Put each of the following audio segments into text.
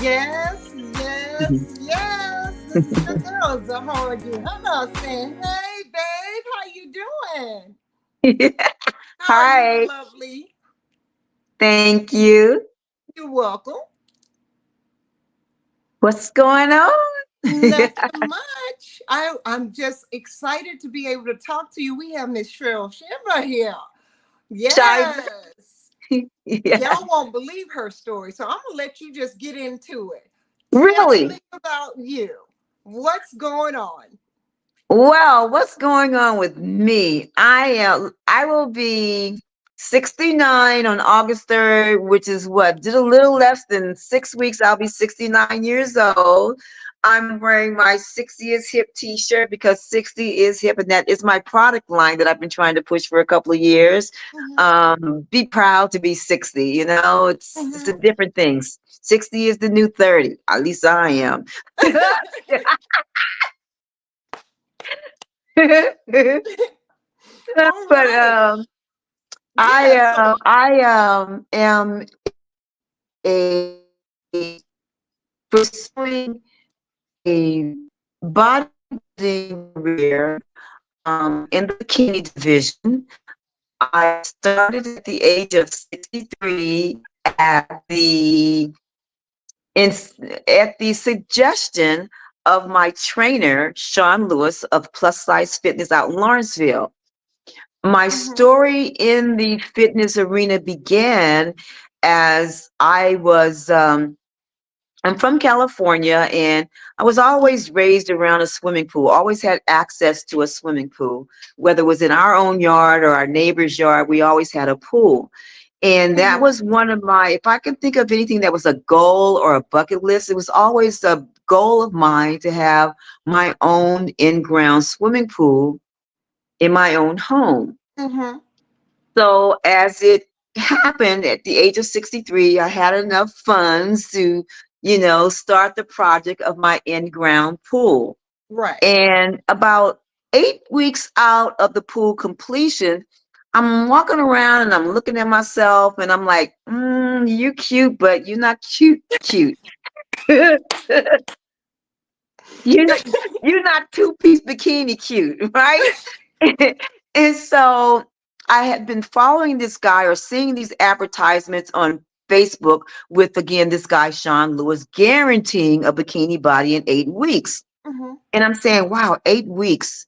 Yes, yes, yes. This is your girl, Zaharraa Geyhanna, saying, hey, babe, how you doing? How are you, Hi, lovely? thank you. You're welcome. What's going on? Nothing much. I'm just excited to be able to talk to you. We have Miss Cheryl Shimmer here. Shy. Yes. Yeah. Y'all won't believe her story, so I'm gonna let you just get into it. Tell me Really? about you. What's going on? Well, what's going on with me? I will be 69 on August 3rd, which is what? Did a little less than 6 weeks. I'll be 69 years old. I'm wearing my 60 is hip t-shirt because 60 is hip, and that is my product line that I've been trying to push for a couple of years. Mm-hmm. Be proud to be 60, it's a Mm-hmm. different things. 60 is the new 30. At least I am. All But right. I Yeah. So. am pursuing a bodybuilding career in the bikini division. I started at the age of 63 at the in, at the suggestion of my trainer Sean Lewis of Plus Size Fitness out in Lawrenceville. My Mm-hmm. story in the fitness arena began as I'm from California, and I was always raised around a swimming pool, always had access to a swimming pool, whether it was in our own yard or our neighbor's yard, we always had a pool. And that Mm-hmm. was one of if I can think of anything that was a goal or a bucket list, it was always a goal of mine to have my own in-ground swimming pool in my own home. Mm-hmm. So as it happened at the age of 63, I had enough funds to, start the project of my in-ground pool. Right. And about 8 weeks out of the pool completion, I'm walking around and I'm looking at myself and I'm like, you cute, but you're not cute, cute. you're not, you're not two-piece bikini cute, right? And so I had been following this guy or seeing these advertisements on Facebook with, again, this guy, Sean Lewis, guaranteeing a bikini body in 8 weeks. Mm-hmm. And I'm saying, wow, 8 weeks.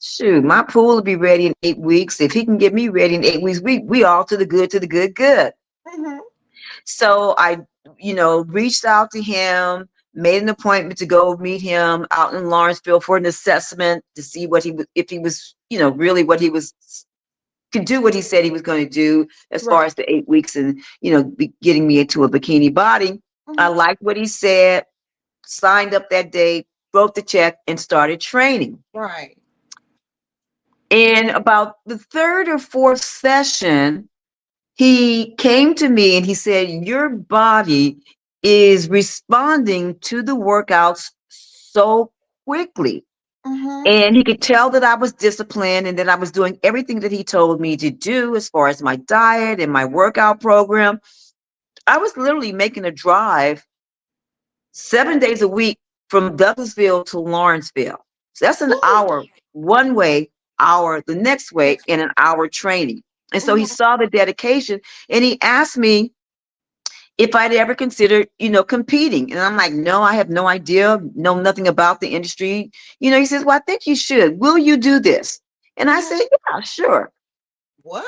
Shoot, my pool will be ready in 8 weeks. If he can get me ready in 8 weeks, we all to the good, to the good, good. Mm-hmm. So I, reached out to him, made an appointment to go meet him out in Lawrenceville for an assessment to see what he was, if he was, really what he was could do what he said he was going to do as far Right. as the 8 weeks and getting me into a bikini body. I Mm-hmm. liked what he said, signed up that day, wrote the check, and started training. Right. In about the third or fourth session, he came to me and he said, your body is responding to the workouts so quickly. Mm-hmm. And he could tell that I was disciplined and that I was doing everything that he told me to do as far as my diet and my workout program. I was literally making a drive 7 days a week from Douglasville to Lawrenceville. So that's an Woo. hour one way, hour the next way, Next. and an hour training. And so he Mm-hmm. saw the dedication and he asked me if I'd ever considered, competing. And I'm like, no, I have no idea, know nothing about the industry. He says, well, I think you should. Will you do this? And I Mm-hmm. said, yeah, sure. What?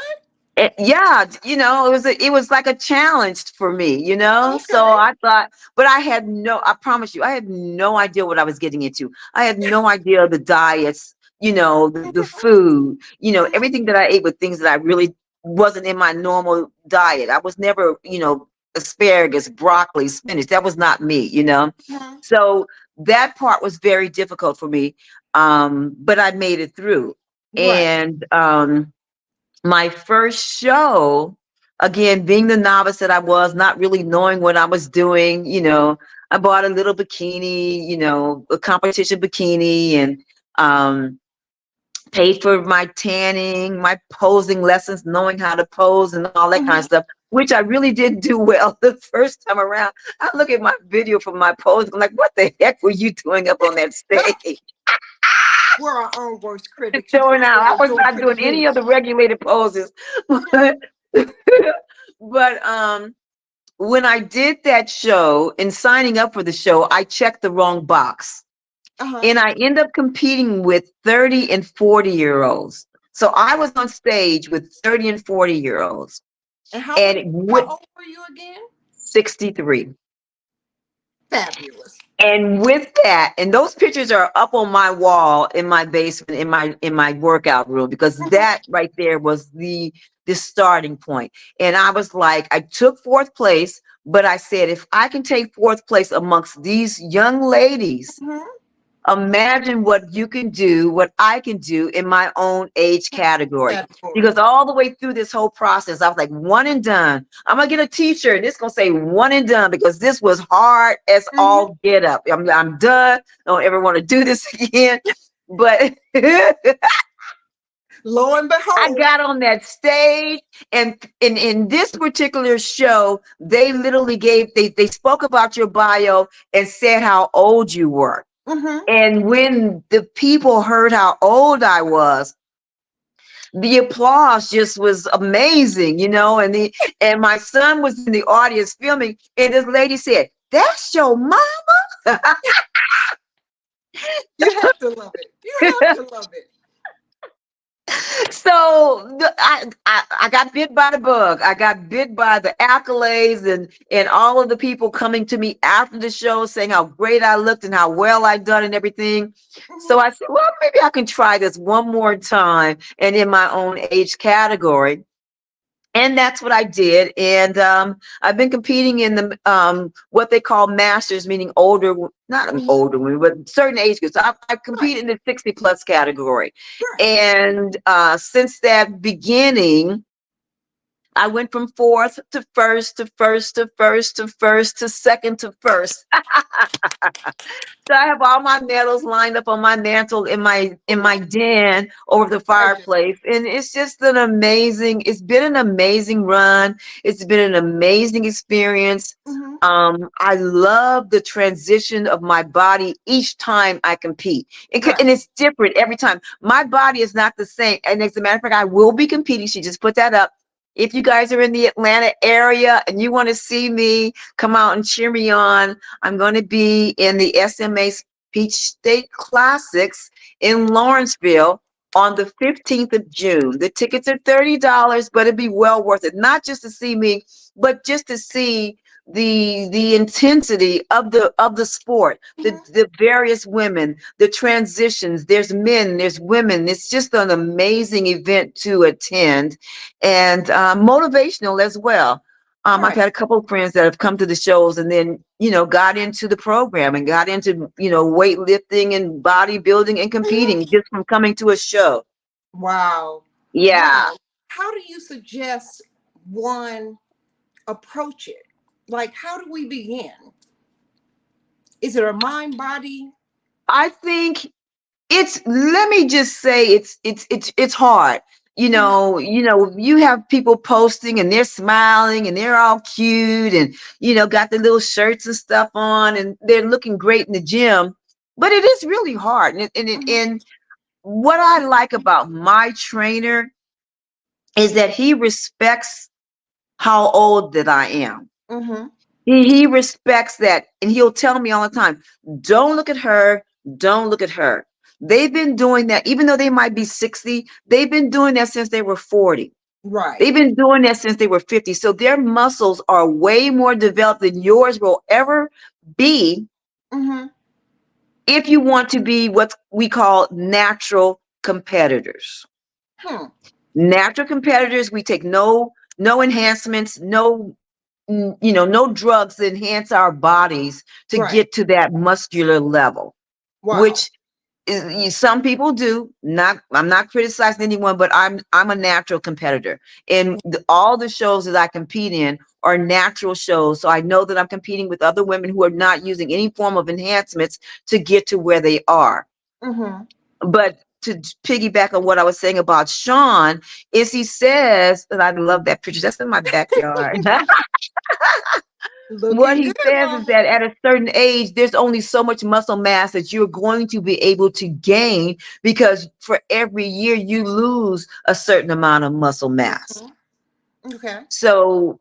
Yeah, it was like a challenge for me, So Okay. I thought, but I promise you, I had no idea what I was getting into. I had no idea the diets, the Mm-hmm. food, Mm-hmm. everything that I ate with things that I really wasn't in my normal diet. I was never, asparagus, broccoli, spinach. That was not me. Mm-hmm. So that part was very difficult for me. But I made it through. Right. And my first show, again, being the novice that I was, not really knowing what I was doing, I bought a little bikini, a competition bikini, and um, paid for my tanning, my posing lessons, knowing how to pose and all that kind of stuff, which I really didn't do well the first time around. I look at my video from my pose, I'm like, what the heck were you doing up on that stage? We're our own worst critics. You Showing out. probably I were was doing not pretty doing good. any of the regulated poses. But when I did that show and signing up for the show, I checked the wrong box. Uh-huh. And I end up competing with 30 and 40-year-olds. So I was on stage with 30 and 40-year-olds. And And how with old were you again? 63. Fabulous. And with that, and those pictures are up on my wall in my basement, in my workout room, because that right there was the starting point. And I was like, I took fourth place, but I said, if I can take fourth place amongst these young ladies, imagine what you can do, what I can do in my own age category. Category. Because all the way through this whole process, I was like, one and done. I'm gonna get a t-shirt and it's gonna say one and done, because this was hard as all get up. I'm done. Don't ever want to do this again. But Lo and I behold. got on that stage, and in this particular show, they literally they spoke about your bio and said how old you were. And when the people heard how old I was, the applause just was amazing, you know. And my son was in the audience filming, and this lady said, "That's your mama." You have to love it. You have to love it. So I got bit by the bug. I got bit by the accolades and all of the people coming to me after the show saying how great I looked and how well I'd done and everything. So I said, well, maybe I can try this one more time and in my own age category. And that's what I did. And I've been competing in the what they call masters, meaning older, not an older women, but certain age groups. I've competed in the 60 plus category. And since that beginning, I went from fourth to first to first to first to first to second to first. So I have all my medals lined up on my mantle in my den over the fireplace. And it's just it's been an amazing run. It's been an amazing experience. I love the transition of my body each time I compete. And it's different every time. My body is not the same. And as a matter of fact, I will be competing. She just put that up. If you guys are in the Atlanta area and you want to see me, come out and cheer me on. I'm going to be in the SMA Peach State Classics in Lawrenceville on the 15th of June. The tickets are $30, but it'd be well worth it. Not just to see me, but just to see the intensity of the sport, the various women, the transitions. There's men, there's women. It's just an amazing event to attend, and motivational as well. I've had a couple of friends that have come to the shows and then, got into the program and got into, weightlifting and bodybuilding and competing just from coming to a show. Wow. Yeah. Wow. How do you suggest one approach it? Like, how do we begin? Is it a mind body? I think let me just say it's hard. You have people posting and they're smiling and they're all cute and, got the little shirts and stuff on and they're looking great in the gym, but it is really hard. And what I like about my trainer is that he respects how old that I am. He respects that. And he'll tell me all the time, don't look at her. Don't look at her. They've been doing that, even though they might be 60, they've been doing that since they were 40. Right. They've been doing that since they were 50. So their muscles are way more developed than yours will ever be if you want to be what we call natural competitors. Natural competitors, we take no enhancements, no drugs to enhance our bodies to get to that muscular level, which some people do. I'm not criticizing anyone, but I'm a natural competitor, and all the shows that I compete in are natural shows. So I know that I'm competing with other women who are not using any form of enhancements to get to where they are. But to piggyback on what I was saying about Sean is he says, and I love that picture. That's in my backyard. What Looking he good, says is mama. that at a certain age, there's only so much muscle mass that you're going to be able to gain because for every year you lose a certain amount of muscle mass. Mhm. Okay. So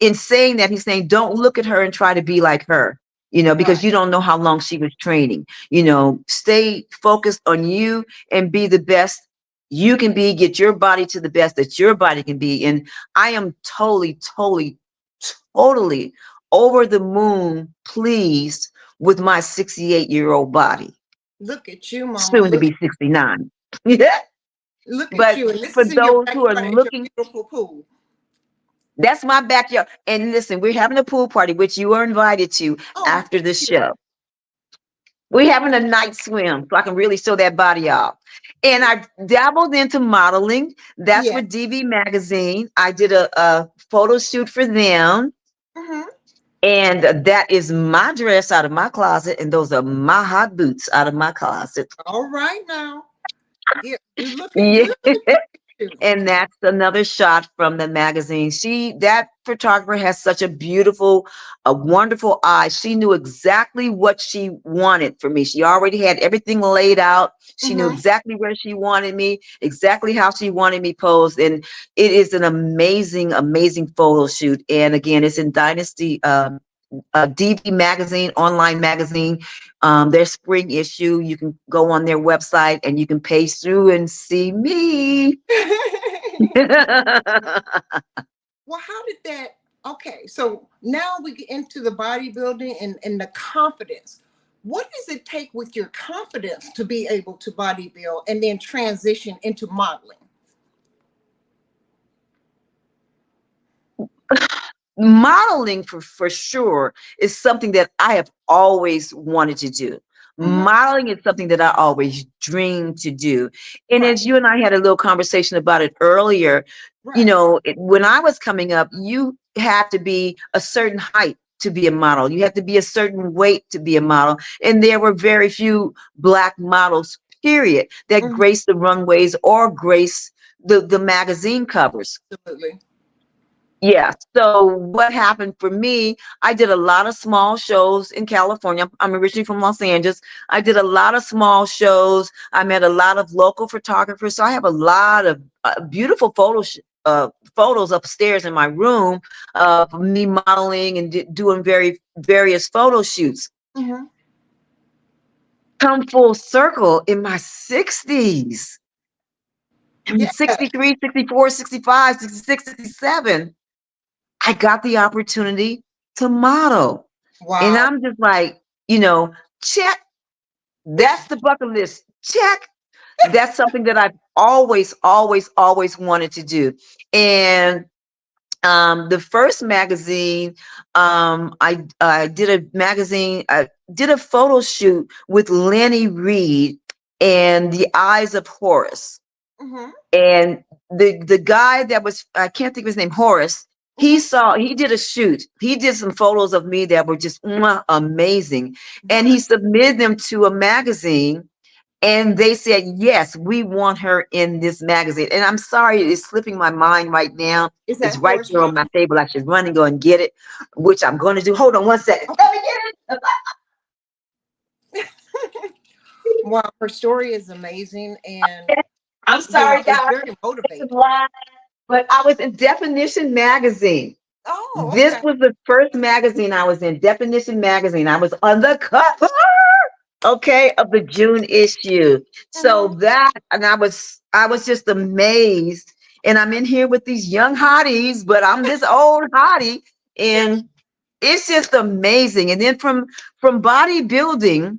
in saying that, he's saying, don't look at her and try to be like her, because Right. you don't know how long she was training. Stay focused on you and be the best you can be, get your body to the best that your body can be. And I am totally, totally, totally over the moon pleased with my 68-year-old body, Look at you, mama. soon to be 69. Yeah. Look at But you. And this for is in your those who are backyard at your looking, beautiful pool. that's my backyard. And listen, we're having a pool party, which you are invited to Oh, after the thank you. show. We're having a night swim so I can really show that body off. And I dabbled into modeling. That's Yeah. with DV Magazine. I did a photo shoot for them. Mm-hmm. And that is my dress out of my closet. And those are my hot boots out of my closet. All right now. Yeah, you looking Yeah. good. Look at you. And that's another shot from the magazine. That photographer has such a wonderful eye. She knew exactly what she wanted for me. She already had everything laid out. She knew Mm-hmm. exactly where she wanted me, exactly how she wanted me posed. And it is an amazing, amazing photo shoot. And again, it's in Dynasty, DV magazine, online magazine, their spring issue. You can go on their website and you can page through and see me. Well, how did that? Okay, so now we get into the bodybuilding and the confidence. What does it take with your confidence to be able to bodybuild and then transition into modeling? Modeling for sure is something that I have always wanted to do. Mm-hmm. Modeling is something that I always dreamed to do. And Right, as you and I had a little conversation about it earlier, right. when I was coming up, you had to be a certain height to be a model. You had to be a certain weight to be a model. And there were very few Black models, period, that Mm-hmm. grace the runways or grace the magazine covers. Absolutely. Yeah. So what happened for me, I did a lot of small shows in California. I'm originally from Los Angeles. I did a lot of small shows. I met a lot of local photographers. So I have a lot of beautiful photos upstairs in my room of me modeling and doing various photo shoots. Mm-hmm. Come full circle in my 60s. Yeah. 63, 64, 65, 66, 67. I got the opportunity to model. And Wow. I'm just like, check. That's the bucket list. Check. That's something that I've always, always, always wanted to do. And the first magazine, I did I did a photo shoot with Lenny Reed and The Eyes of Horus. Mm-hmm. And the guy that was, I can't think of his name, Horace, Mm-hmm. he did a shoot. He did some photos of me that were just amazing. And Right. he submitted them to a magazine and they said, yes, we want her in this magazine. And I'm sorry, it's slipping my mind right now. Is It's that right horse there on my riding? table. I should run and go and get it, which I'm going to do. Hold on one second. Let me get it. Wow, her story is amazing and I'm sorry, it's guys. very motivating. But I was in Definition magazine. Oh, This okay. was the first magazine I was in, Definition magazine. I was on the cover, okay, of the June issue. So Mm-hmm. and I was just amazed. And I'm in here with these young hotties, but I'm this old hottie, and it's just amazing. And then from bodybuilding,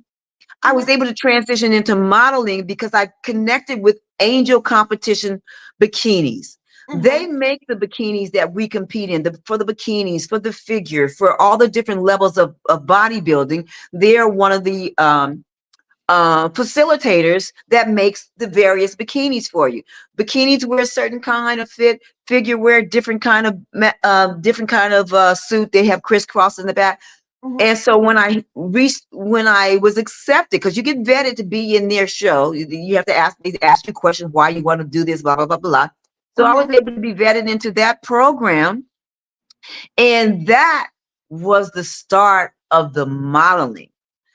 I was Mm-hmm. able to transition into modeling because I connected with Angel Competition Bikinis. They Mm-hmm. make the bikinis that we compete in, for the bikinis, for the figure, for all the different levels of bodybuilding. They're one of the facilitators that makes the various bikinis for you. Bikinis wear a certain kind of fit, figure wear different kind of suit. They have crisscross in the back. Mhm. And so when I reached, when I was accepted, because you get vetted to be in their show, you have to ask, they ask you questions why you want to do this, blah blah blah blah. So I was Mhm. able to be vetted into that program, and that was the start of the modeling.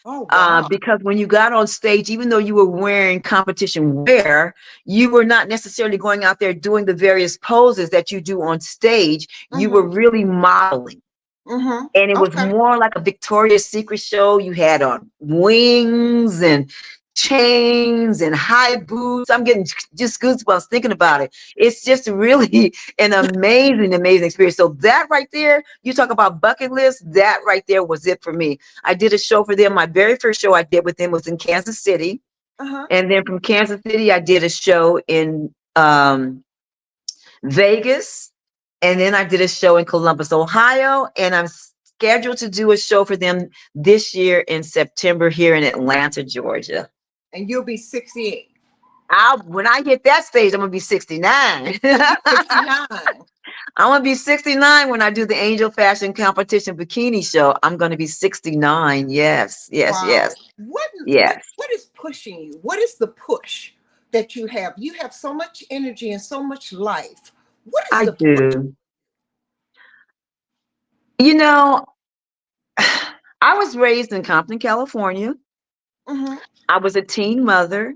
Oh wow. Because when you got on stage, even though you were wearing competition wear, you were not necessarily going out there doing the various poses that you do on stage. You were Mhm. really modeling. Mhm. And it was Okay. more like a Victoria's Secret show. You had on wings and chains and high boots. I'm getting just goosebumps thinking about it. It's just really an amazing, amazing experience. So that right there, you talk about bucket list, that right there was it for me. I did a show for them. My very first show I did with them was in Kansas City. Uh-huh. And then from Kansas City, I did a show in Vegas, and then I did a show in Columbus, Ohio, and I'm scheduled to do a show for them this year in September here in Atlanta, Georgia. And you'll be 68. When I hit that stage, I'm gonna be 69. You'll be I'm 69. gonna be 69 when I do the Angel Fashion Competition Bikini Show. I'm gonna be 69. Yes, yes, yes, Wow. yes. What is pushing you? What is the push that you have? You have so much energy and so much life. What is I the push? do. You know, I was raised in Compton, California. Mm-hmm. I was a teen mother.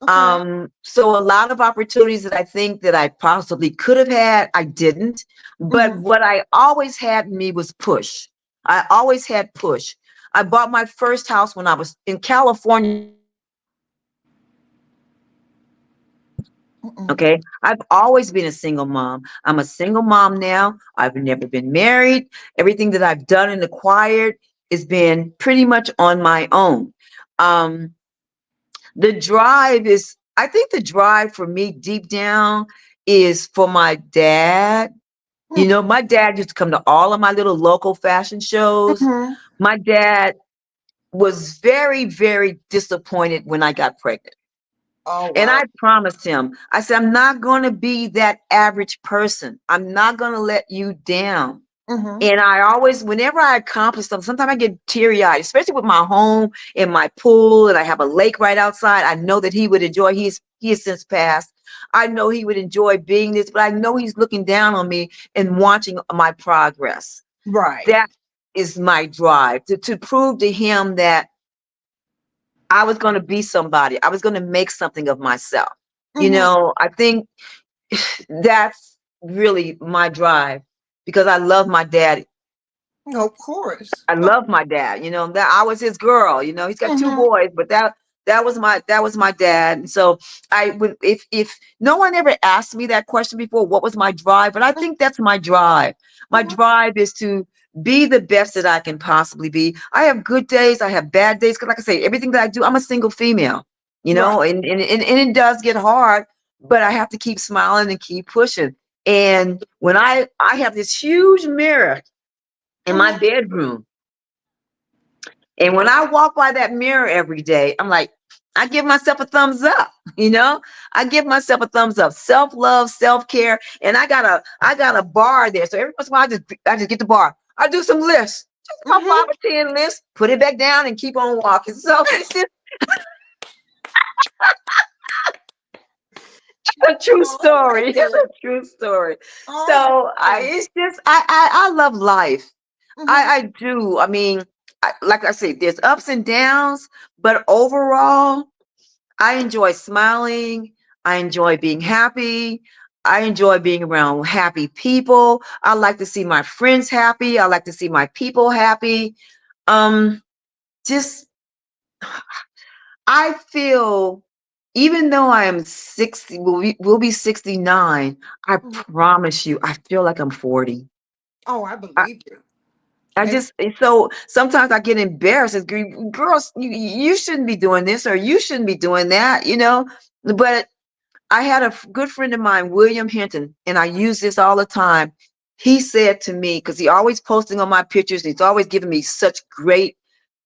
Okay. So a lot of opportunities that I think that I possibly could have had, I didn't. But Mm-hmm. what I always had in me was push. I always had push. I bought my first house when I was in California. Mm-mm. Okay. I've always been a single mom. I'm a single mom now. I've never been married. Everything that I've done and acquired has been pretty much on my own. Um, the drive is, I think the drive for me deep down is for my dad. You know, my dad used to come to all of my little local fashion shows. Mm-hmm. My dad was very, very disappointed when I got pregnant. Oh And wow. I promised him, I said, I'm not going to be that average person. I'm not going to let you down. Mm-hmm. And I always, whenever I accomplish something, sometimes I get teary eyed, especially with my home and my pool, and I have a lake right outside. I know that he would enjoy. He has since passed. I know he would enjoy being this, but I know he's looking down on me and watching my progress. Right. That is my drive to prove to him that I was going to be somebody. I was going to make something of myself. You Mm-hmm. know, I think that's really my drive because I love my dad. Of course. I love my dad, you know, that I was his girl, you know, he's got two Mm-hmm. boys, but that was my dad. And so I would, if no one ever asked me that question before, what was my drive? But I think that's my drive. My Mm-hmm. drive is to be the best that I can possibly be. I have good days, I have bad days. Cause like I say, everything that I do, I'm a single female, you Right. know, and it does get hard, but I have to keep smiling and keep pushing. And when I have this huge mirror in my Mm-hmm. bedroom, and when I walk by that mirror every day, I'm like, I give myself a thumbs up, you know? I give myself a thumbs up. Self-love, self-care. And I got a bar there. So every once in a while I just get the bar. I do some lifts. Just about Mm-hmm. 5 or 10 lifts, put it back down and keep on walking. So it's just a true Oh, I like story. It's that. a true story. Oh, So I like it's just I love life. that. Mm-hmm. I do. I mean, like I say, there's ups and downs, but overall, I enjoy smiling. I enjoy being happy. I enjoy being around happy people. I like to see my friends happy. I like to see my people happy. Um, just I feel, even though I am 60, will be 69, I Mm-hmm. promise you, I feel like I'm 40. Oh, I believe you. I And just so sometimes I get embarrassed as girls, you shouldn't be doing this or you shouldn't be doing that, you know. But I had a good friend of mine, William Hinton, and I use this all the time. He said to me, because he always posting on my pictures, and he's always giving me such great,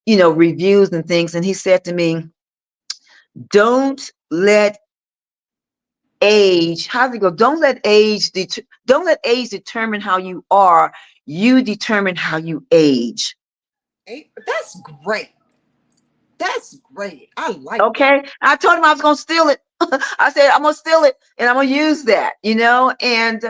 you know, reviews and things. And he said to me, don't let age, how's it go? Don't let age determine how you are. You determine how you age. That's great. That's great. I like that. Okay. I told him I was going to steal it. I said, I'm going to steal it and I'm going to use that, and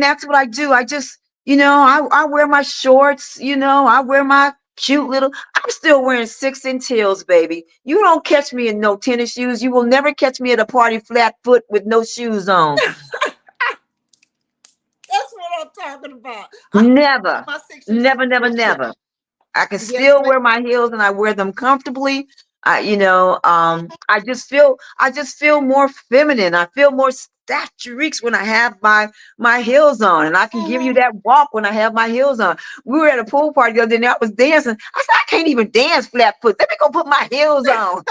that's what I do. I just, I wear my shorts, I wear my cute little, I'm still wearing 6-inch heels, baby. You don't catch me in no tennis shoes. You will never catch me at a party flat foot with no shoes on. That's what I'm talking about. I still Never, wear my 6 inch never, never, heels too. never. I can Yes, still ma'am. wear my heels and I wear them comfortably. I just feel more feminine. I feel more statuesque when I have my heels on, and I can give you Mhm. that walk when I have my heels on. We were at a pool party the other day and I was dancing. I said, I can't even dance flat foot. Let me go put my heels on.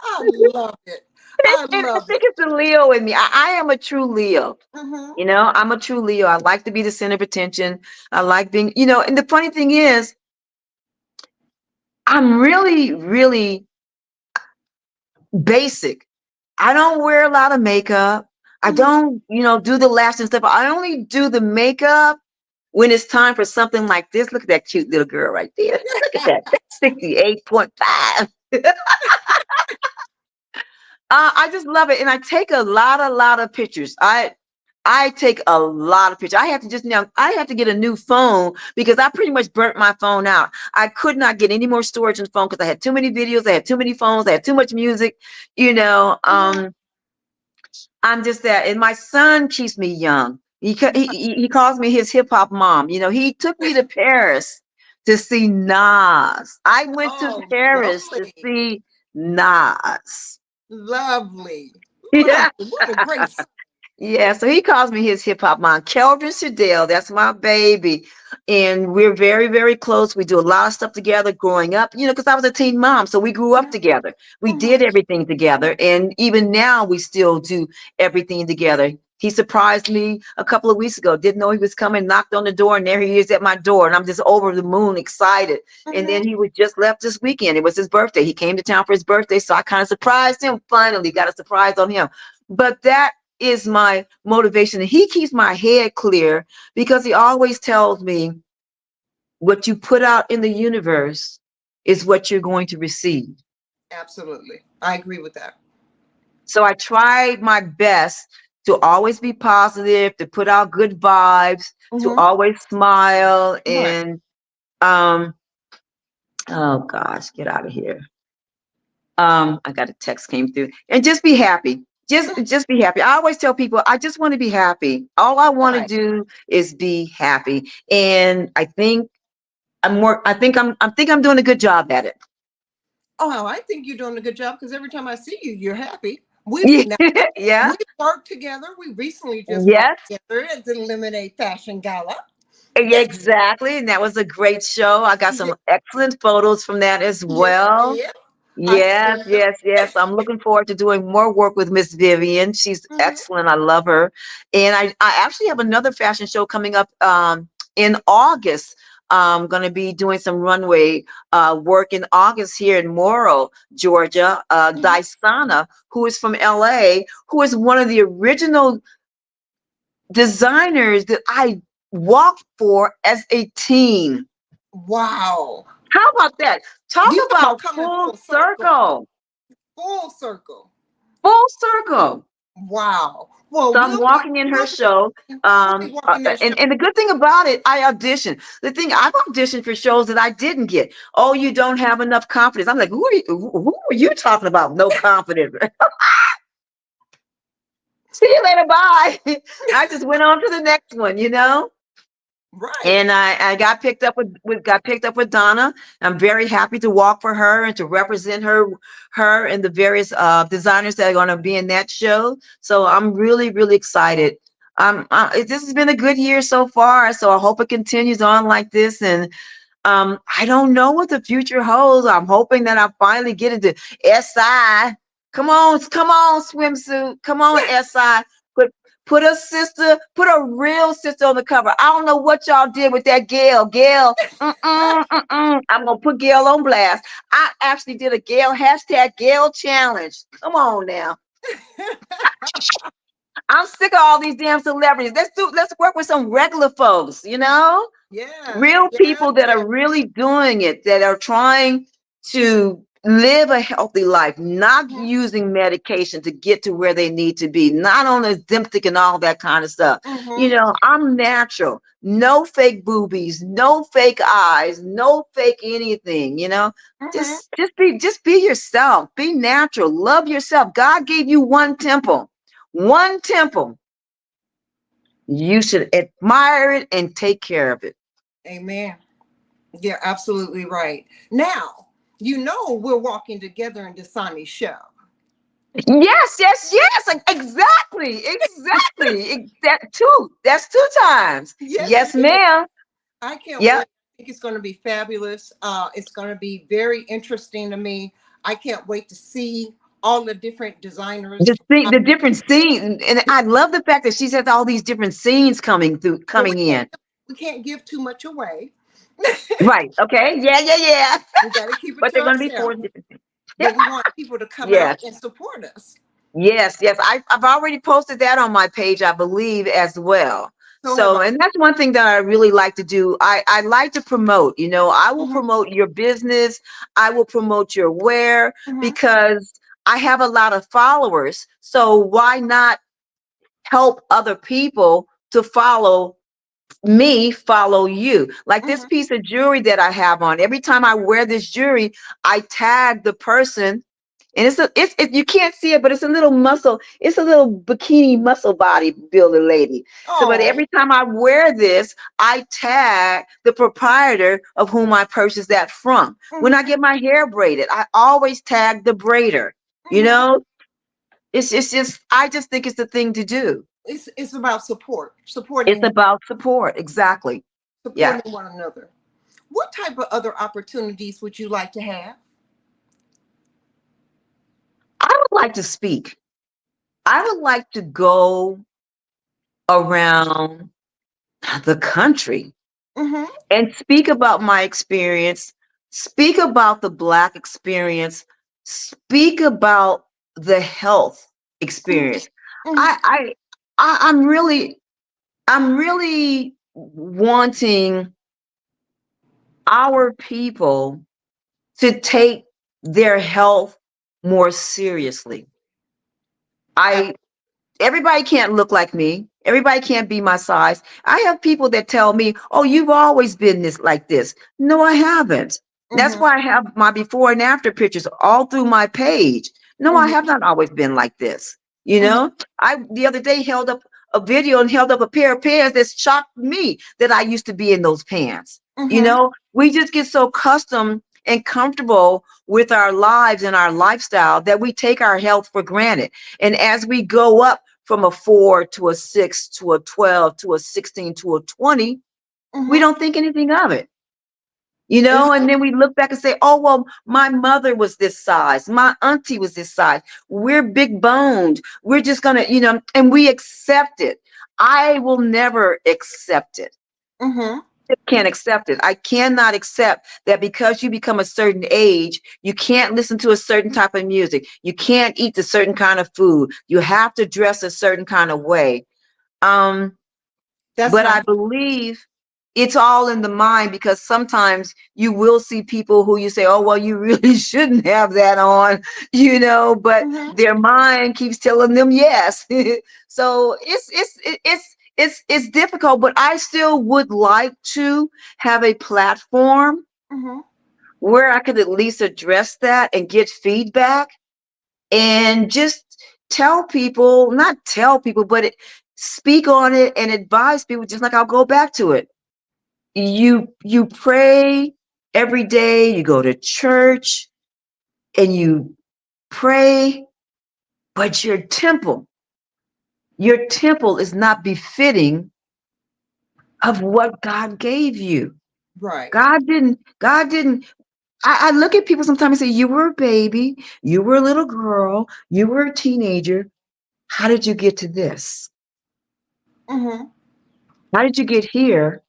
I love it. I I love think it. it's the Leo in me. I am a true Leo. Hmm. I'm a true Leo. I like to be the center of attention. I like being, and the funny thing is, I'm really, really basic. I don't wear a lot of makeup. I Hmm. don't, do the lashes and stuff. I only do the makeup when it's time for something like this. Look at that cute little girl right there. Look at that. That's 68.5. I just love it. And I take a lot of pictures. I take a lot of pictures. I have to get a new phone because I pretty much burnt my phone out. I could not get any more storage in the phone because I had too many videos, I had too many phones, I had too much music, you know. Hmm. Um, I'm just that, and my son keeps me young. He calls me his hip hop mom. He took me to Paris to see Nas. I went to Oh, Paris to lovely. see Nas. Lovely. Yeah. Lovely. What a great. Yeah, so he calls me his hip hop mom. Kelvin Shadell, that's my baby. And we're very, very close. We do a lot of stuff together growing up, because I was a teen mom. So we grew up together. We Hmm. did everything together. And even now, we still do everything together. He surprised me a couple of weeks ago. Didn't know he was coming, knocked on the door, and there he is at my door. And I'm just over the moon, excited. And Hmm. then he was just left this weekend. It was his birthday. He came to town for his birthday. So I kind of surprised him. Finally got a surprise on him. But that is my motivation. And he keeps my head clear because he always tells me what you put out in the universe is what you're going to receive. Absolutely. I agree with that. So I try my best to always be positive, to put out good vibes, to Hmm. always smile Right. and um oh gosh, get out of here. I got a text came through. And just be happy. Just be happy. I always tell people I just want to be happy. All I want to Right. do is be happy. And I think I'm doing a good job at it. Oh, well, I think you're doing a good job because every time I see you, you're happy. We've now Yeah. we've worked together. We recently just worked Yes. together at the Lemonade Fashion Gala. Yeah, exactly. And that was a great show. I got Ye- some excellent photos from that as Yes, you well. did. I Yes, seen them. yes, yes. I'm looking forward to doing more work with Miss Vivian. She's Hmm. excellent. I love her. And I actually have another fashion show coming up in August. I'm going to be doing some runway work in August here in Morrow, Georgia. Hmm. Dysana, who is from LA, who is one of the original designers that I walked for as a teen. Wow. How about that? Talk You talk about about coming full full circle. circle. Full circle. Full circle. Wow. Well, So I'm walking in her show. we'll be walking that show. And the good thing about it, I auditioned. The thing I've auditioned for shows that I didn't get. Oh, you don't have enough confidence. I'm like, who are you talking about? No confidence. See you later. Bye. I just went on to the next one. Right. And I got picked up with Donna. I'm very happy to walk for her and to represent her and the various designers that are going to be in that show. So I'm really, really excited. This has been a good year so far. So I hope it continues on like this. And I don't know what the future holds. I'm hoping that I finally get into SI. Come on, swimsuit. Come on, SI. Put put a real sister on the cover. I don't know what y'all did with that Gail. Gail, I'm gonna put Gail on blast. I actually did a Gail hashtag Gail challenge. Come on now. I'm sick of all these damn celebrities. Let's work with some regular folks. Yes, Real yes, people that are yes. really doing it, that are trying to live a healthy life, not Mhm, using medication to get to where they need to be, not on Ozempic and all that kind of stuff. You mhm, know, I'm natural, no fake boobies, no fake eyes, no fake anything. You know, mhm. just be yourself, be natural, love yourself. God gave you one temple, one temple. You should admire it and take care of it. Amen. You're absolutely right. Now, you know we're walking together in Dasani's show. Yes, yes, yes. Exactly, exactly. That two. That's two times. Yes, it Yes, is. ma'am. I can't wait. Yep. I think it's going to be fabulous. It's going to be very interesting to me. I can't wait to see all the different designers. The different scenes, and I love the fact that she has all these different scenes But coming in. we can't give too much away. Right. Okay. Yeah, yeah, yeah. We got to keep it But to they're going to be four ourselves. different scenes. But we want people to come out Yes. and support us. Yes, yes. I've already posted that on my page, I believe, as well. So have I. So, and that's one thing that I really like to do. I like to promote, you know, I will Hmm. promote your business. I will promote your wear Hmm. because I have a lot of followers. So why not help other people to follow you? Like this Hmm. piece of jewelry that I have on. Every time I wear this jewelry, I tag the person, and you can't see it, but it's a little muscle. It's a little bikini muscle bodybuilder lady. So, but Oh. every time I wear this, I tag the proprietor of whom I purchased that from. When I Hmm. get my hair braided, I always tag the braider. You Hmm. know, it's just I just think it's the thing to do. It's about support, It's supporting about support. Exactly. Yeah. supporting one another. What type of other opportunities would you like to have? I would like to speak. I would like to go around the country Hmm. and speak about my experience, speak about the Black experience, speak about the health Hmm. experience. Hmm. I, I, I'm really wanting our people to take their health more seriously. I Everybody can't look like me. Everybody can't be my size. I have people that tell me, "Oh, you've always been this like this." No, I haven't. That's Hmm. why I have my before and after pictures all through my page. No, I have Hmm. not always been like this. You Hmm. know, I the other day held up a video and held up a pair of pants that shocked me that I used to be in those pants. You Hmm. know, we just get so accustomed and comfortable with our lives and our lifestyle that we take our health for granted. And as we go up from a 4 to a 6 to a 12 to a 16 to a 20, we Hmm. don't think anything of it. You know, and Exactly. then we look back and say, oh, well, my mother was this size. My auntie was this size. We're big boned. We're just going to, and we accept it. I will never accept it. Hmm. Can't accept it. I cannot accept that because you become a certain age, you can't listen to a certain type of music. You can't eat a certain kind of food. You have to dress a certain kind of way. Um, That's but I not. believe it's all in the mind because sometimes you will see people who you say, oh, well, you really shouldn't have that on, but Hmm. their mind keeps telling them yes. So it's difficult, but I still would like to have a platform Hmm. where I could at least address that and get feedback and just not tell people, but speak on it and advise people, just like I'll go back to it. You pray every day, you go to church and you pray, but your temple is not befitting of what God gave you. Right. God didn't. I look at people sometimes and say, you were a baby, you were a little girl, you were a teenager. How did you get to this? Hmm. How did you get here?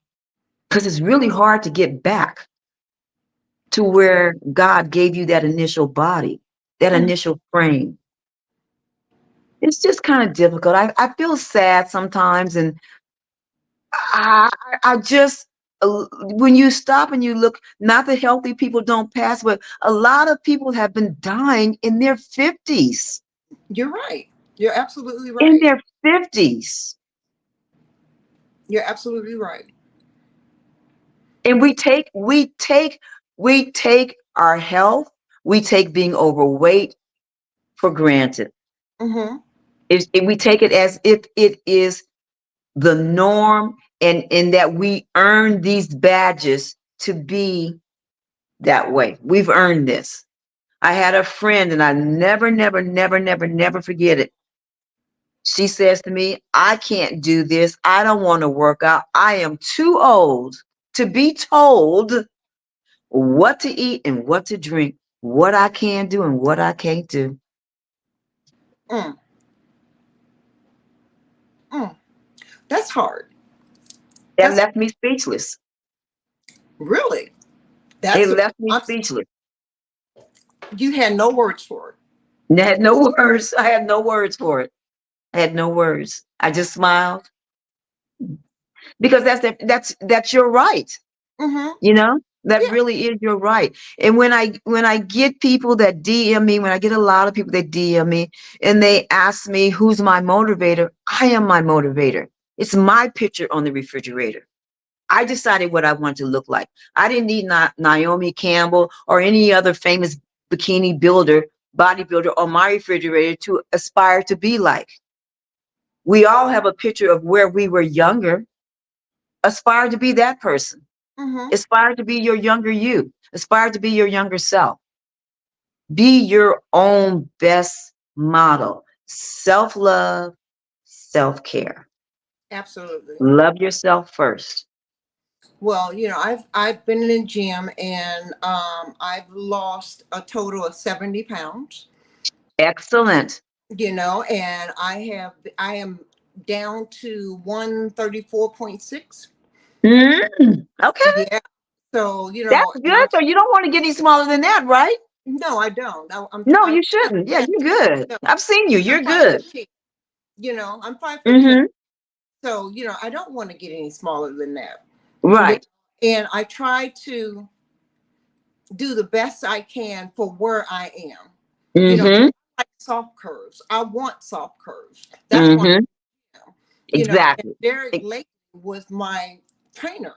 Because it's really hard to get back to where God gave you that initial body, that Hmm. initial frame. It's just kind of difficult. I feel sad sometimes, and I, I just when you stop and you look, not that healthy people don't pass, but a lot of people have been dying in their 50s. You're right. You're absolutely In right. their 50s. You're absolutely right. And we take our health, we take being overweight for granted. Mm-hmm. We take it as if it is the norm, and that we earn these badges to be that way. We've earned this. I had a friend, and I never, never, never, never, never forget it. She says to me, I can't do this. I don't want to work out. I am too old to be told what to eat and what to drink, what I can do and what I can't do. Mm, mm. That's hard. That That's left me speechless. really. It That's left me I'm, speechless. you had no words for it. I had no words. I had no words for it. I had no words. I just smiled because that's your right. Mm-hmm. You know, that Yeah. really is your right. And when I get people that DM me, when I get a lot of people that DM me and they ask me who's my motivator, I am my motivator. It's my picture on the refrigerator. I decided what I want to look like. I didn't need Naomi Campbell or any other famous bikini builder, bodybuilder on my refrigerator to aspire to be like. We all have a picture of where we were younger. Aspire to be that person. Mm-hmm. Aspire to be your younger you. Aspire to be your younger self. Be your own best model. Self-love, self-care. Absolutely. Love yourself first. Well, I've been in the gym and I've lost a total of 70 pounds. Excellent. And I am down to 134.6. Okay. Yeah. So, That's and good. So you don't want to get any smaller than that, right? no, I don't. No, I'm you shouldn't. Yeah, you're good. no, I've seen you. I'm You're five good. foot ten. I'm 5'10". Mm-hmm. So, I don't want to get any smaller than that. You Right. And I try to do the best I can for where I am. You know, Mm-hmm. I like soft curves. I want soft curves. That's why Mm-hmm. I am. And Exactly. Derek Lake was my trainer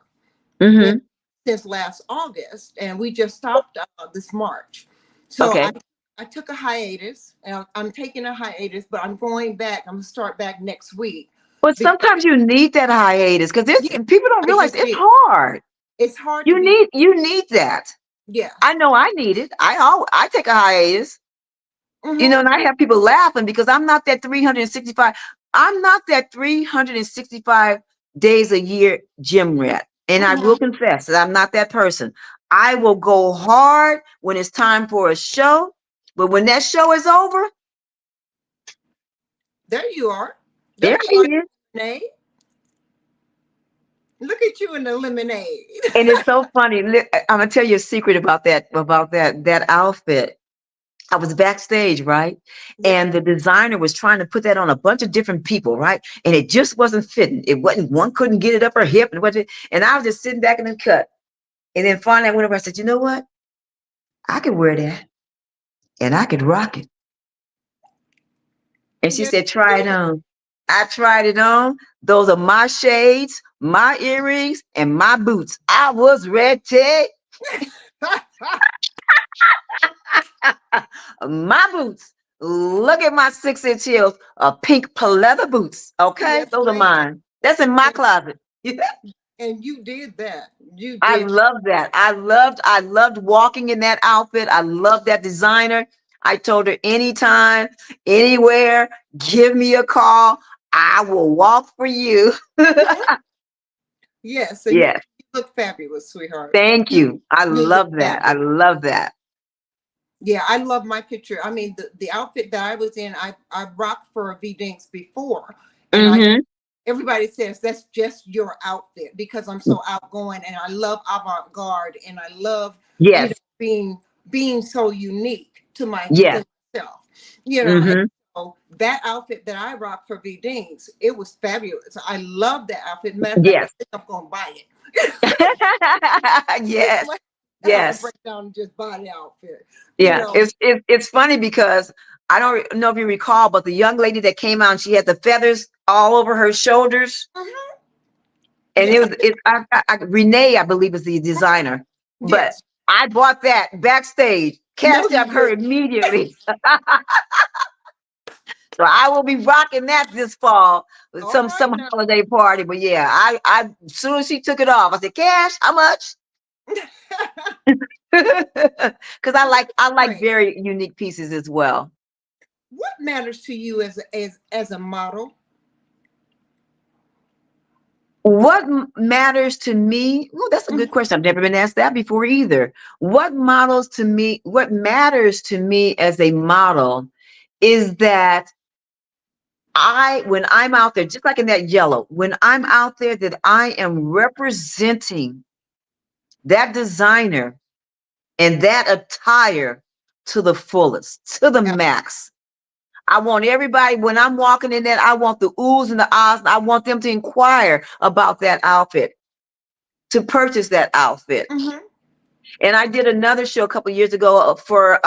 you know, Mm-hmm. since last August, and we just stopped this March. So Okay. I took a hiatus, and I'm taking a hiatus, but I'm going back. I'm gonna start back next week But because sometimes you need that hiatus because this yeah, people don't I realize just it's did. hard. It's hard to You be need you need that. yeah. I know I need it. I take a hiatus. Mm-hmm. And I have people laughing because I'm not that 365. I'm not that 365 days a year gym rat. And I will Mm-hmm. confess that I'm not that person. I will go hard when it's time for a show, but when that show is over, There you are. There there you he are, is. lemonade. Look at you in the lemonade. And it's so funny. I'm gonna tell you a secret about that outfit. I was backstage, right? Yeah. And the designer was trying to put that on a bunch of different people, right? And it just wasn't fitting. It wasn't, one couldn't get it up her hip. And I was just sitting back in the cut. And then finally I went over, I said, you know what? I could wear that and I could rock it. And she Yes, said, you try it did. on. I tried it on. Those are my shades, my earrings, and my boots. I was ready. My boots. Look at my 6-inch heels, pink leather boots. Okay, Yes, those are ma'am. mine. That's in my And, closet. and you did that. You I did. love that. I loved walking in that outfit. I love that designer. I told her anytime, anywhere, give me a call. I will walk for you. Yes, and Yes. you look fabulous, sweetheart. Thank You you. I you look love that. I fabulous. love that. Yeah, I love my picture. I mean, the outfit that I was in, I rocked for a V Dinks before, and Mm-hmm. everybody says that's just your outfit because I'm so outgoing and I love avant-garde and I love, you know, Yes. being so unique to my Yes. within myself. And Mm-hmm. so that outfit that I rocked for V Dings, it was fabulous. I love that outfit. Matter of fact, I Yes. think I'm gonna buy it. Yes, Like, have a yes. breakdown in just body outfit. You Yeah, know. it's funny because I don't know if you recall, but the young lady that came out, and she had the feathers all over her shoulders, Mhm. and Yes, Renee, I believe, is the designer. But yes. I bought that backstage, No, cashed you out her did. immediately. So I will be rocking that this fall with All right some now. holiday party. But yeah, I as soon as she took it off, I said, "Cash, how much?" Because I like Right. very unique pieces as well. What matters to you as a model? What matters to me? Oh, that's a good Mhm. question. I've never been asked that before either. What matters to me as a model is that when I'm out there, just like in that yellow, when I'm out there, that I am representing that designer and that attire to the fullest, to the Yeah. max. I want everybody, when I'm walking in that, I want the oohs and the ahs. I want them to inquire about that outfit, to purchase that outfit. Mhm. And I did another show a couple of years ago for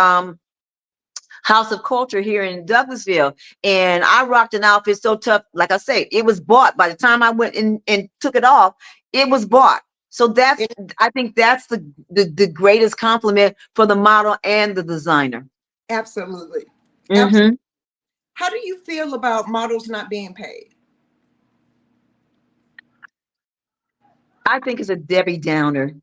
House of Culture here in Douglasville, and I rocked an outfit so tough. Like I say, it was bought. By the time I went in and took it off, it was bought. So Yeah, I think that's the greatest compliment for the model and the designer. absolutely. Absolutely. Hmm. How do you feel about models not being paid? I think it's a Debbie Downer.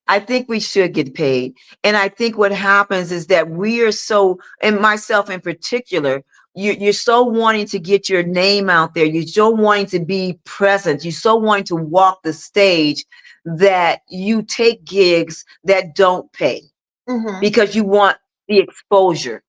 I think we should get paid. And I think what happens is that we are so, and myself in particular, you're so wanting to get your name out there. You're so wanting to be present. You're so wanting to walk the stage that you take gigs that don't pay Mhm. because you want the exposure.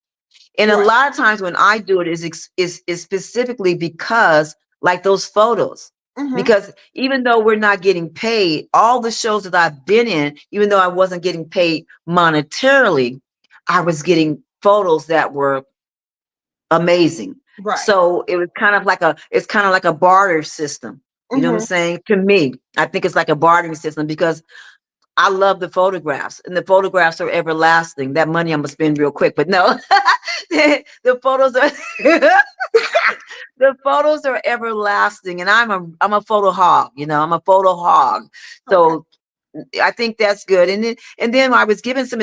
And a Right. lot of times when I do it is specifically because like those photos. Mhm. Because even though we're not getting paid, all the shows that I've been in, even though I wasn't getting paid monetarily, I was getting photos that were amazing. Right. So it's kind of like a barter system. You know what I'm Mhm. saying? To me, I think it's like a bartering system because I love the photographs, and the photographs are everlasting. That money I'm gonna spend real quick, but no, the photos are the photos are everlasting, and I'm a photo hog. You know, I'm a photo hog. Okay. So I think that's good. And then I was given some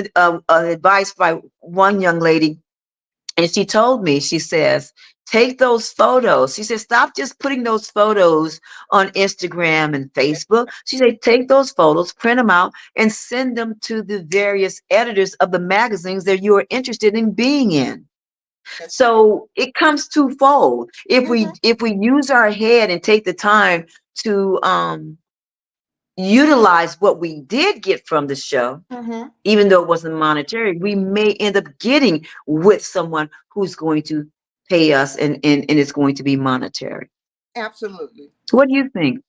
advice by one young lady, and she told me, she says, take those photos. She said, stop just putting those photos on Instagram and Facebook. She said, take those photos, print them out, and send them to the various editors of the magazines that you are interested in being in. That's right. So it comes twofold. Mhm. If we use our head and take the time to utilize what we did get from the show, Mhm. even though it wasn't monetary, we may end up getting with someone who's going to pay us and it's going to be monetary. Absolutely. What do you think?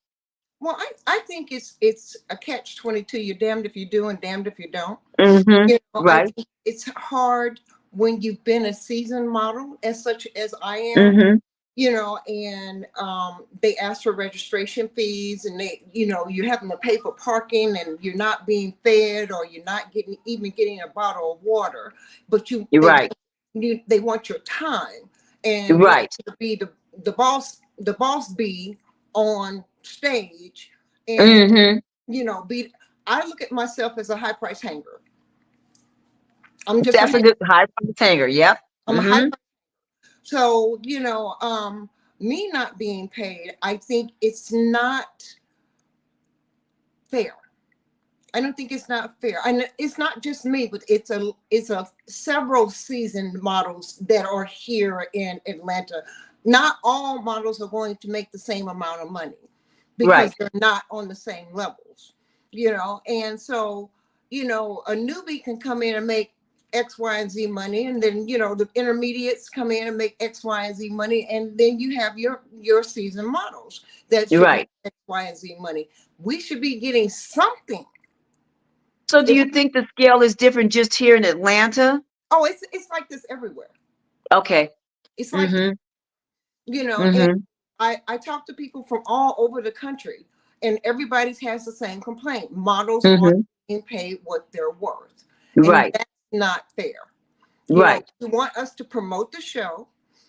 Well, I think it's a catch 22. You're damned if you do and damned if you don't. Mm-hmm. You know, I Right. think it's hard when you've been a seasoned model as such as I am. Mm-hmm. You know, and they ask for registration fees, and you're having to pay for parking, and you're not being fed, or you're not getting a bottle of water, but You're right. they want your time You're and want right. you to be the boss bee on stage, and Mm-hmm. be. I look at myself as a high price hanger. I'm just a That's a high. good high price hanger. Yep. I'm a high. Mm-hmm. So, me not being paid, I think it's not fair. I don't think it's not fair. And it's not just me, but it's a several seasoned models that are here in Atlanta. Not all models are going to make the same amount of money because Right. they're not on the same levels, and so, a newbie can come in and make X, Y, and Z money, and then the intermediates come in and make X, Y, and Z money, and then you have your seasoned models that You're should make right. X, Y, and Z money. We should be getting something. So do If you think the scale is different just here in Atlanta? Oh, it's like this everywhere. Okay. It's like, Mm-hmm. and Mm-hmm. I talk to people from all over the country, and everybody has the same complaint. Models aren't Mm-hmm. being paid what they're worth, and Right. that's not fair. Right. You want us to promote the show.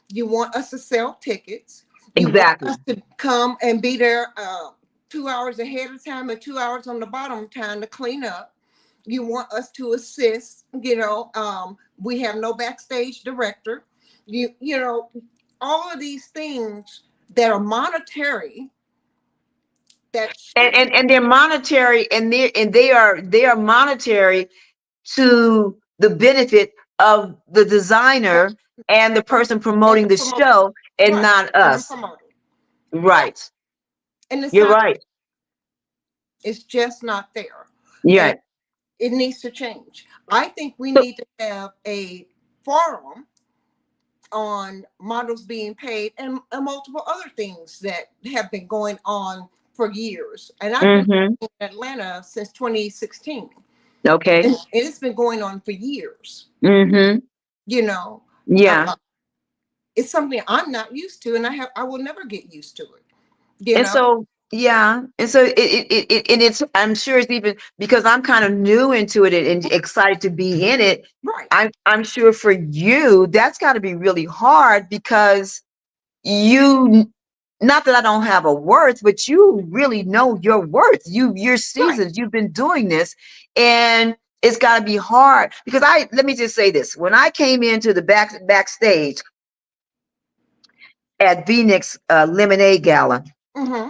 You want us to sell tickets. You want Exactly. us to come and be there 2 hours ahead of time and 2 hours on the bottom time to clean up. You want us to assist. We have no backstage director. All of these things that are monetary that should be And they're monetary, and they are monetary to the benefit of the designer and the person and promoting the the promotion. show, and Right. not And I'm us. promoting. Yeah. Right. And it's You're not, right. it's just not there. You're And right. it needs to change. I think we So, need to have a forum on models being paid and multiple other things that have been going on for years. And I've been mm-hmm. in Atlanta since 2016. Okay. And it's been going on for years. Mm-hmm. You know, Yeah. uh, it's something I'm not used to, and I will never get used to it. You And know, so, yeah, and so and it's, I'm sure it's even because I'm kind of new into it and excited to be in it. right, I'm sure for you that's got to be really hard because you, not that I don't have a worth, but you really know your worth. You're right. seasoned. You've been doing this, and it's got to be hard because let me just say this: when I came into the backstage at Phoenix Lemonade Gala, Mm-hmm.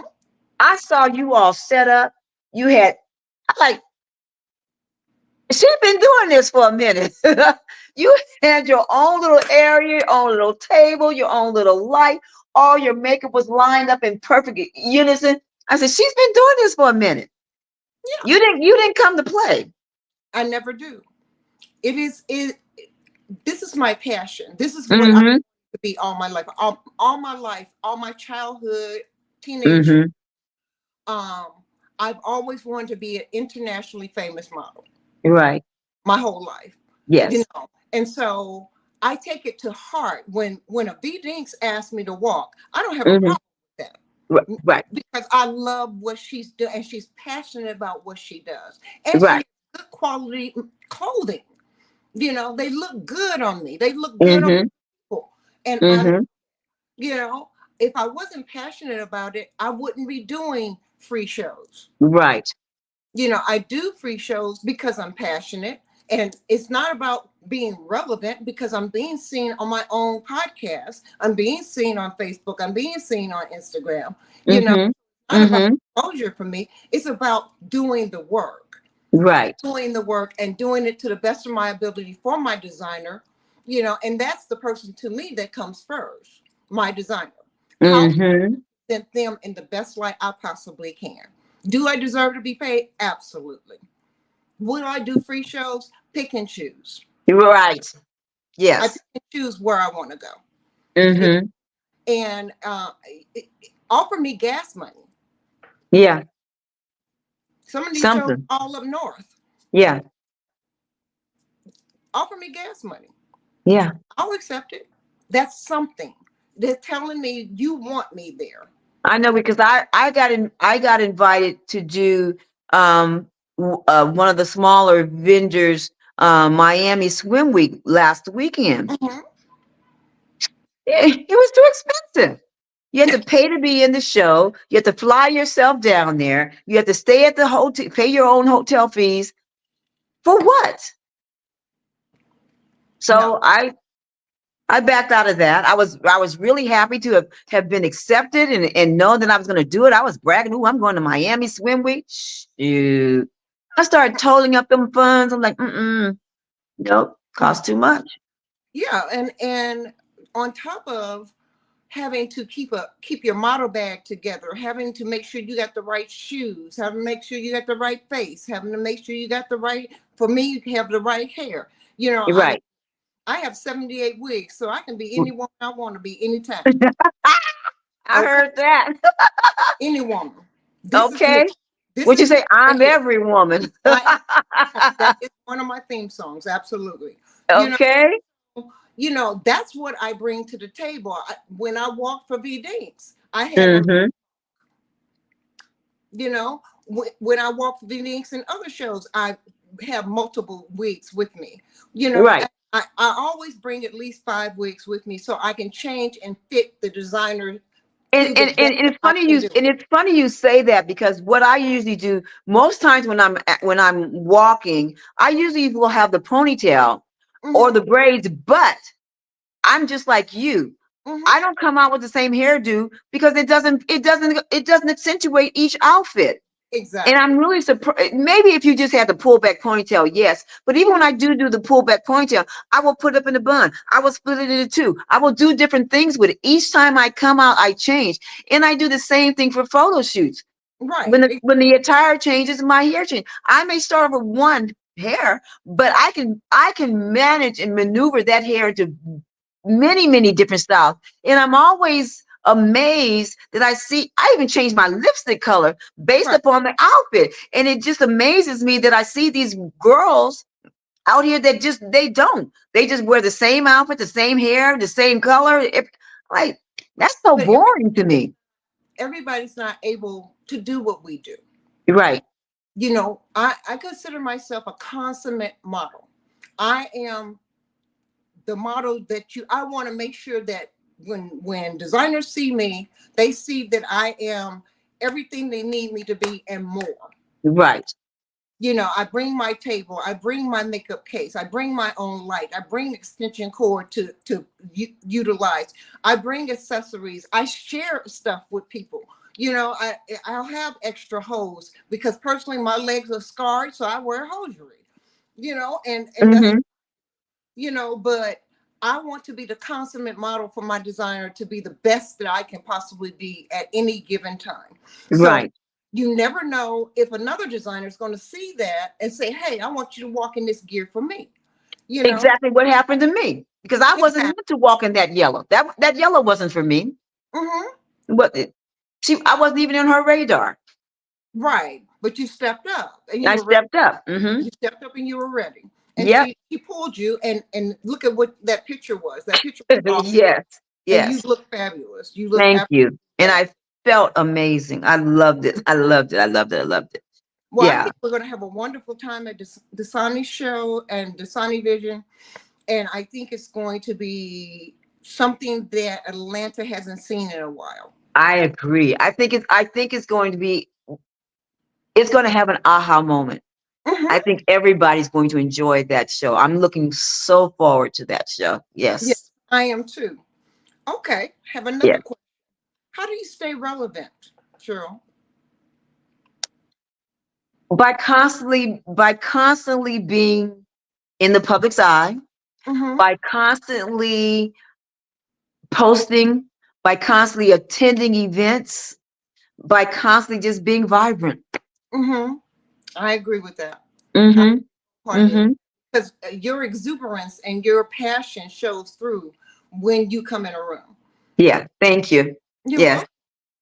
I saw you all set up. You had, I like, she's been doing this for a minute. You had your own little area, your own little table, your own little light. All your makeup was lined up in perfect unison. I said, she's been doing this for a minute. Yeah, You didn't come to play. I never do. It is it. This is my passion. This is what I want Mm-hmm. to be all my life. All my life, all my childhood, teenage. Mm-hmm. Um, I've always wanted to be an internationally famous model. Right. My whole life, Yes. and so I take it to heart when a V Dinks asks me to walk. I don't have a Mm-hmm. problem with that Right. because I love what she's doing and she's passionate about what she does, and she Right. has good quality clothing. They look good on me. They look good on Mm-hmm. people, and Mm-hmm. you know, if I wasn't passionate about it, I wouldn't be doing free shows. Right. I do free shows because I'm passionate, and it's not about being relevant because I'm being seen on my own podcast. I'm being seen on Facebook. I'm being seen on Instagram. Mm-hmm. It's not about Mm-hmm. exposure for me. It's about doing the work, Right. and doing it to the best of my ability for my designer. And that's the person to me that comes first, my designer. How can Mm-hmm. I present them in the best light I possibly can? Do I deserve to be paid? Absolutely. Will I do free shows? Pick and choose. Right. I Yes. pick and choose where I want to go. Mm-hmm. And offer me gas money. Yeah. Some of these shows Something. all up north. Yeah. Offer me gas money. Yeah. I'll accept it. That's something. They're telling me you want me there. I know because I got invited to do one of the smaller vendors Miami Swim Week last weekend. Mhm. It was too expensive. You had to pay to be in the show. You had to fly yourself down there. You had to stay at the hotel, pay your own hotel fees. For what? No. So I backed out of that. I was really happy to have been accepted and know that I was going to do it. I was bragging, "Ooh, I'm going to Miami Swim Week." Shoot. I started totaling up them funds. I'm like, nope, No. cost too much. Yeah, and on top of having to keep your model bag together, having to make sure you got the right shoes, having to make sure you got the right face, having to make sure you got the right, for me, you have the right hair. You're I right. I have 78 wigs, so I can be anyone I want to be anytime. I Okay, heard that. any woman. This is me. Okay. This What you is me say? right I'm here. every woman. I That is one of my theme songs. Absolutely. You know, Okay. that's what I bring to the table. When I walk for V Dinks, I had a Mm-hmm. You know, when I walk Phoenix and other shows, I have multiple wigs with me. You know, Right. I always bring at least 5 wigs with me so I can change and fit the designer And, to the and, best and, and that it's I funny can you do. and it's funny you say that, because what I usually do most times when I'm walking, I usually will have the ponytail or Mm-hmm, the braids, but I'm just like you. mm-hmm, I don't come out with the same hairdo because it doesn't accentuate each outfit. And I'm exactly. really surprised. Maybe if you just had the pull back ponytail, yes. But even when Mm-hmm, I do the pull back ponytail, I will put it up in a bun. I will split it into two. I will do different things with it. Each time I come out, I change. And I do the same thing for photo shoots. right. When the attire changes, my hair changes. I may start with one hair, but I can manage and maneuver that hair to many different styles. And I'm always amazed that I even changed my lipstick color based Right. upon the outfit. And it just amazes me that I see these girls out here that they just wear the same outfit, the same hair, the same color. Like, that's so But boring to me. everybody's not able to do what we do. Right. You know, I consider myself a consummate model. I am the model that I want to make sure that when designers see me, they see that I am everything they need me to be and more. Right. You know, I bring my table, I bring my makeup case, I bring my own light, I bring extension cord to utilize, I bring accessories, I share stuff with people. You know, I'll have extra hose because personally my legs are scarred, so I wear hosiery. You know, and that's, Hmm. you know, but I want to be the consummate model for my designer to be the best that I can possibly be at any given time. So Right. you never know if another designer is going to see that and say, "Hey, I want you to walk in this gear for me." You know, Exactly what happened to me, because I wasn't exactly. meant to walk in that yellow. That yellow wasn't for me. Hmm. What I wasn't even on her radar. Right, but you stepped up and you I were ready. stepped up. Hmm. You stepped up and you were ready. And Yep. she pulled you, and look at what that picture was. That picture was awesome, Yes. and you Yes. look fabulous. You look Thank absolutely you. And fabulous. I felt amazing. I loved it. I loved it. I loved it. I loved it. Well, I Yeah. think we're going to have a wonderful time at Dasani show and Dasani Vision. And I think it's going to be something that Atlanta hasn't seen in a while. I agree. I think it's going to be it's going to have an aha moment. I Hmm. think everybody's going to enjoy that show. I'm looking so forward to that show. Yes, Yes. I am too. Okay, have another Yes. question. How do you stay relevant, Cheryl? By constantly being in the public's eye, Mm-hmm. by constantly posting, by constantly attending events, by constantly just being vibrant. Mm-hmm. I agree with that. I Mhm. wholeheartedly, Mhm. because your exuberance and your passion shows through when you come in a room. Yeah, thank you. You're Yes. welcome.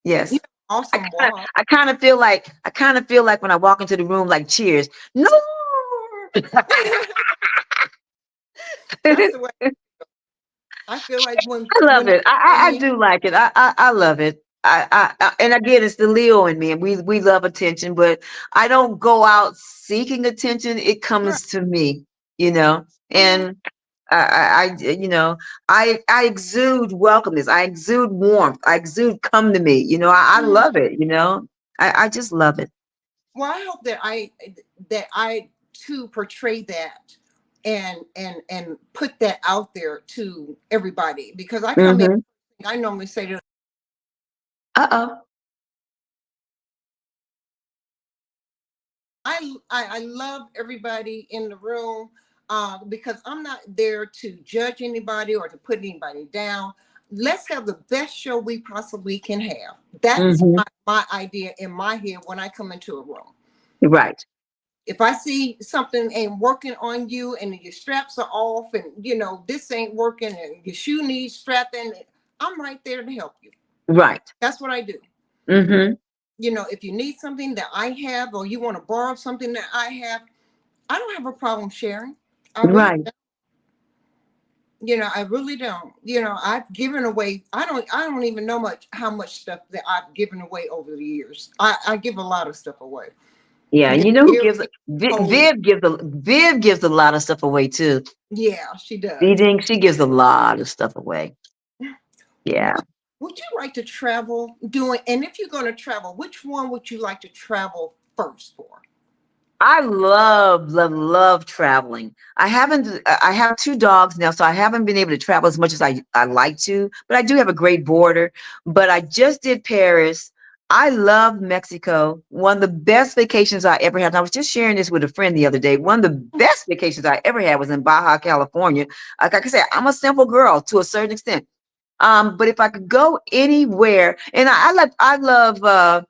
You Yes. have I awesome kind of walk. I kind of feel like when I walk into the room, like, cheers. No. That's the way I feel like I love when I it. come I in. do like it. I love it. And again, it's the Leo in me, and we love attention, but I don't go out seeking attention. It Right. comes to me, you know. Mm-hmm. And I exude welcomeness. I exude warmth. I exude come to me. I love Mm-hmm. it. I just love it. Well, I hope that I too portray that and put that out there to everybody because I come in. Mm-hmm. I normally say to Uh-oh. I love everybody in the room because I'm not there to judge anybody or to put anybody down. Let's have the best show we possibly can have. That's Mm-hmm. my idea in my head when I come into a room. Right. If I see something ain't working on you and your straps are off and this ain't working and your shoe needs strapping, I'm right there to help you. Right. That's what I do. Mm-hmm. If you need something that I have or you want to borrow something that I have, I don't have a problem sharing. I really Right. don't. I really don't. I've given away. I don't even know how much stuff that I've given away over the years. I give a lot of stuff away. Yeah, and You you know, know who gives earrings, clothes. Viv gives a lot of stuff away too. Yeah, she You does. think she gives a lot of stuff away? Yeah. What would you like to travel doing? And if you're going to travel, which one would you like to travel first for? I love, love, love traveling. I have two dogs now, so I haven't been able to travel as much as I like to, but I do have a great border. But I just did Paris. I love Mexico. One of the best vacations I ever had. And I was just sharing this with a friend the other day. One of the best vacations I ever had was in Baja, California. Like I said, I'm a simple girl to a certain extent. But if I could go anywhere, and I love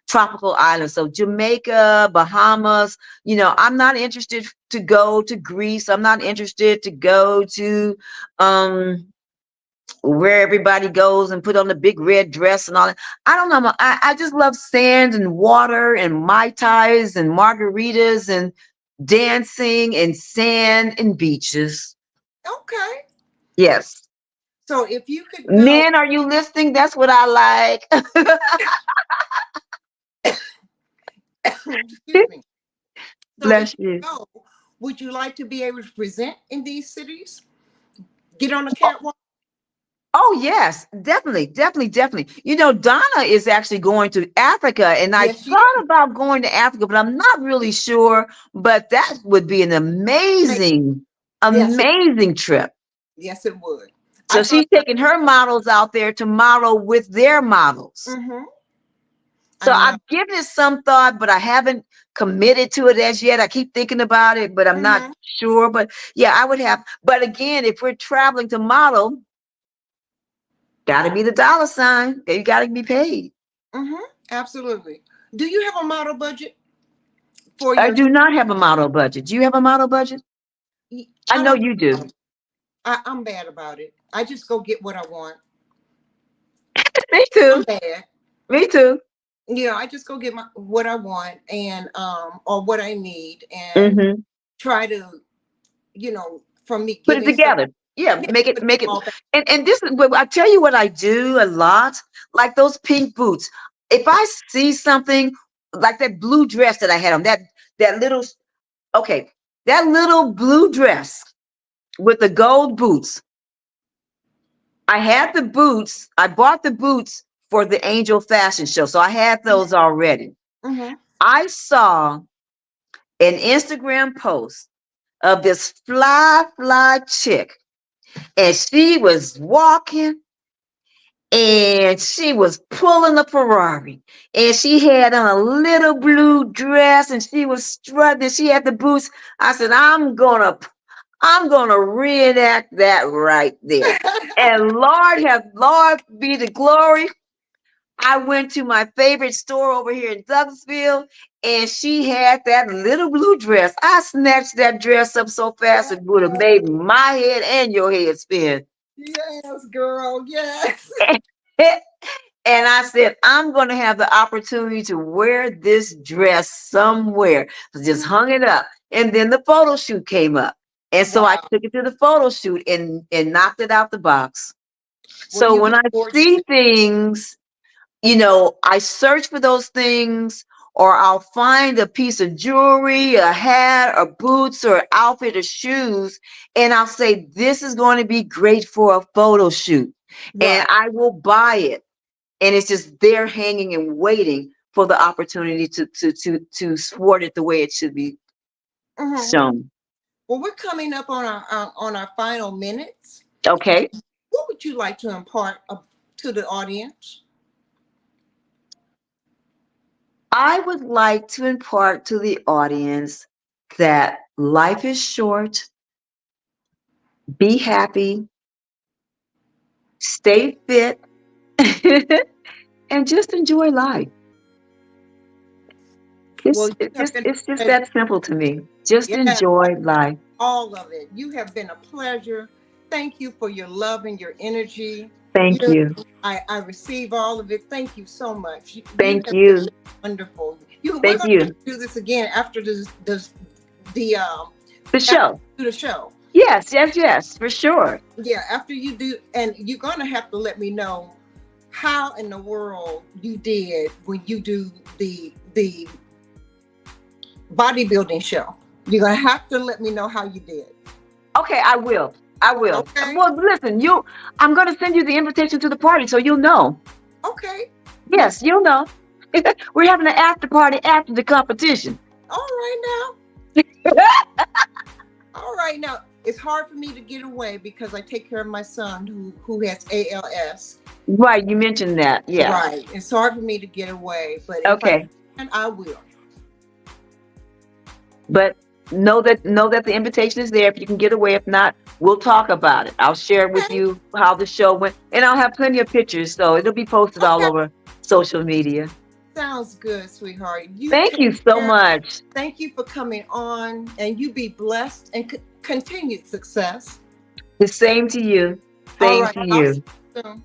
tropical islands. So Jamaica, Bahamas, I'm not interested to go to Greece. I'm not interested to go to where everybody goes and put on the big red dress and all that. I don't know. I just love sand and water and Mai Tais and margaritas and dancing and sand and beaches. Okay. Yes. So if you could go, Men, are you listening? That's what I like. excuse me. So if Bless you you. go, would you like to be able to present in these cities? Get on the catwalk? Oh yes, definitely, definitely, definitely. Donna is actually going to Africa, and I Yes, she thought is. about going to Africa, but I'm not really sure. But that would be an Hey, amazing, yes, amazing trip. yes, it would. I So thought she's about. taking her models out there to model with their models. Mm-hmm. So I know. I've given it some thought, but I haven't committed to it as yet. I keep thinking about it, but I'm not Mm-hmm. sure. But yeah, I would have. But again, if we're traveling to model, got to be the dollar sign. You got to be paid. Mm-hmm. Absolutely. Do you have a model budget for I your? do not have a model budget. Do you have a model budget? I I know don't. you do. I'm bad about it. I just go get what I want. Me I'm too. bad. Me too. I just go get what I want and or what I need and Hmm. try to, from me Put it giving stuff. together. Yeah, Yeah, make put it, make it. all that. And this is what I tell you what I do a lot, like those pink boots. If I see something like that blue dress that I had on, that little okay, that little blue dress with the gold boots. I had the boots. I bought the boots for the Angel Fashion Show, so I had those already. Mm-hmm. I saw an Instagram post of this fly chick, and she was walking and she was pulling a Ferrari, and she had on a little blue dress and she was strutting. She had the boots. I said, I'm gonna reenact that right there. And Lord be the glory. I went to my favorite store over here in Douglasville, and she had that little blue dress. I snatched that dress up so fast it would have made my head and your head spin. Yes, girl. Yes. And I said, I'm going to have the opportunity to wear this dress somewhere. So just hung it up. And then the photo shoot came up. And so I Wow. took it to the photo shoot and knocked it out the box. Well, So you when look I gorgeous. see things, I search for those things, or I'll find a piece of jewelry, a hat, or boots, or outfit, or shoes, and I'll say, this is going to be great for a photo shoot. And Right. I will buy it. And it's just there hanging and waiting for the opportunity to sport it the way it should be Mm-hmm. shown. Well, we're coming up on our final minutes. Okay. What would you like to impart to the audience? I would like to impart to the audience that life is short, be happy, stay fit, and just enjoy life. Well, It's, you it have just, been it's a just pleasure. that simple to me. Just Yeah, enjoy life. all of it. You have been a pleasure. Thank you for your love and your energy. Thank You, you. I receive all of it. Thank you so much. You Thank have been you. wonderful. We're Thank going to you. do this again after the The after show. we do the show. Yes, yes, yes, for sure. Yeah, after you do, and you're gonna have to let me know how in the world you did when you do the bodybuilding show. You're gonna have to let me know how you did. Okay, I will. I will. Okay. Well, listen, I'm going to send you the invitation to the party so you'll know. Okay. Yes, you'll know. We're having an after party after the competition. All right all right now. It's hard for me to get away because I take care of my son who has ALS. Right, you mentioned that. Yeah. Right. It's hard for me to get away, but if Okay. I can, I will. But know that the invitation is there if you can get away. If not, we'll talk about it. I'll share with Okay. you how the show went, and I'll have plenty of pictures, so it'll be posted all over social media. Sounds good, sweetheart. Thank you so much. Thank you for coming on, and you be blessed and continued success. The same to you. Same to you. Soon.